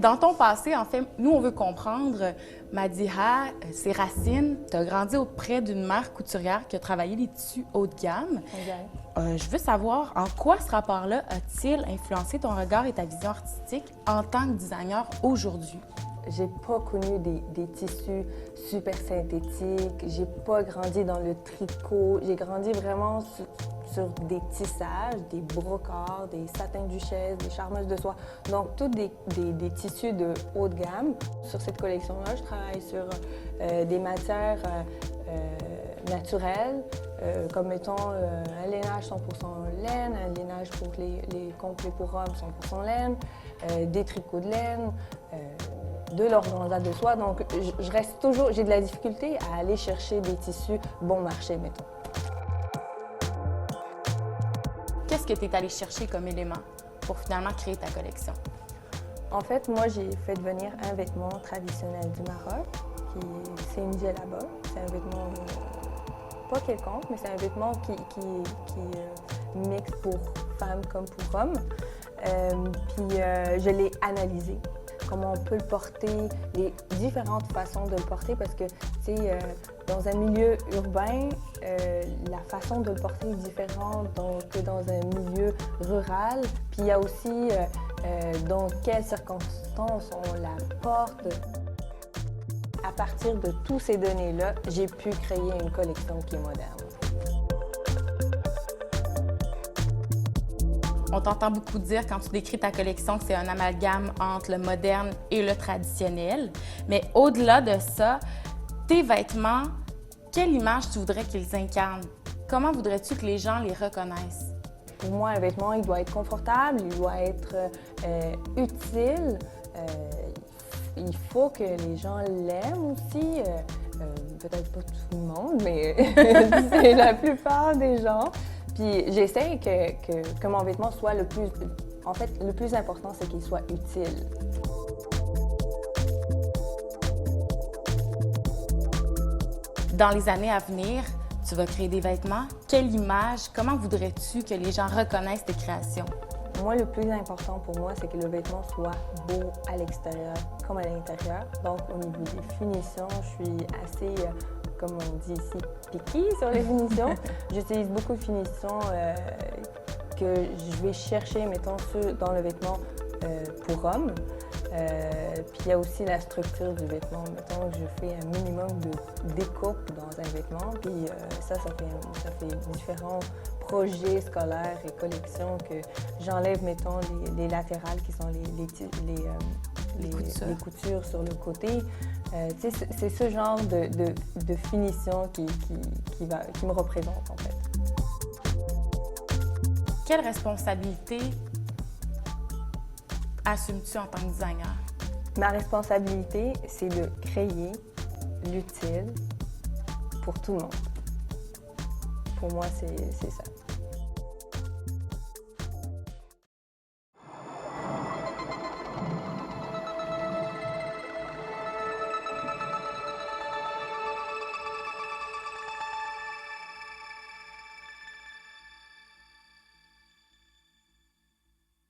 Dans ton passé, en fait, nous, on veut comprendre, Madiha, ses racines. Tu as grandi auprès d'une mère couturière qui a travaillé les tissus haut de gamme. Exact. Je veux savoir, en quoi ce rapport-là a-t-il influencé ton regard et ta vision artistique en tant que designer aujourd'hui? J'ai pas connu des tissus super synthétiques, j'ai pas grandi dans le tricot, j'ai grandi vraiment sur des tissages, des brocards, des satins duchesse, des charmeuses de soie, donc tous des tissus de haut de gamme. Sur cette collection-là, je travaille sur des matières naturelles, comme mettons un lainage 100% laine, un lainage pour les complets pour hommes 100% laine, des tricots de laine, de l'organza de soie. Donc, je reste toujours, j'ai de la difficulté à aller chercher des tissus bon marché, mettons. Qu'est-ce que tu es allé chercher comme élément pour finalement créer ta collection? En fait, moi, j'ai fait venir un vêtement traditionnel du Maroc, c'est une djellaba. C'est un vêtement pas quelconque, mais c'est un vêtement qui mixe pour femmes comme pour hommes. Je l'ai analysé. Comment on peut le porter, les différentes façons de le porter, parce que, tu sais, dans un milieu urbain, la façon de le porter est différente que dans un milieu rural. Puis il y a aussi dans quelles circonstances on la porte. À partir de toutes ces données-là, j'ai pu créer une collection qui est moderne. On t'entend beaucoup dire quand tu décris ta collection que c'est un amalgame entre le moderne et le traditionnel. Mais au-delà de ça, tes vêtements, quelle image tu voudrais qu'ils incarnent? Comment voudrais-tu que les gens les reconnaissent? Pour moi, un vêtement, il doit être confortable, il doit être utile. Il faut que les gens l'aiment aussi. Peut-être pas tout le monde, mais c'est la plupart des gens. Puis j'essaie que mon vêtement soit le plus... En fait, le plus important, c'est qu'il soit utile. Dans les années à venir, tu vas créer des vêtements. Quelle image, comment voudrais-tu que les gens reconnaissent tes créations? Moi, le plus important pour moi, c'est que le vêtement soit beau à l'extérieur comme à l'intérieur. Donc, au niveau des finitions, je suis assez... comme on dit ici, picky sur les finitions. J'utilise beaucoup de finitions que je vais chercher, mettons, dans le vêtement pour hommes. Puis il y a aussi la structure du vêtement. Mettons que je fais un minimum de découpe dans un vêtement. Puis ça fait différents projets scolaires et collections que j'enlève, mettons, les latérales qui sont les coutures sur le côté. C'est ce genre de finition qui me représente, en fait. Quelle responsabilité assumes-tu en tant que designer? Ma responsabilité, c'est de créer l'utile pour tout le monde. Pour moi, c'est ça.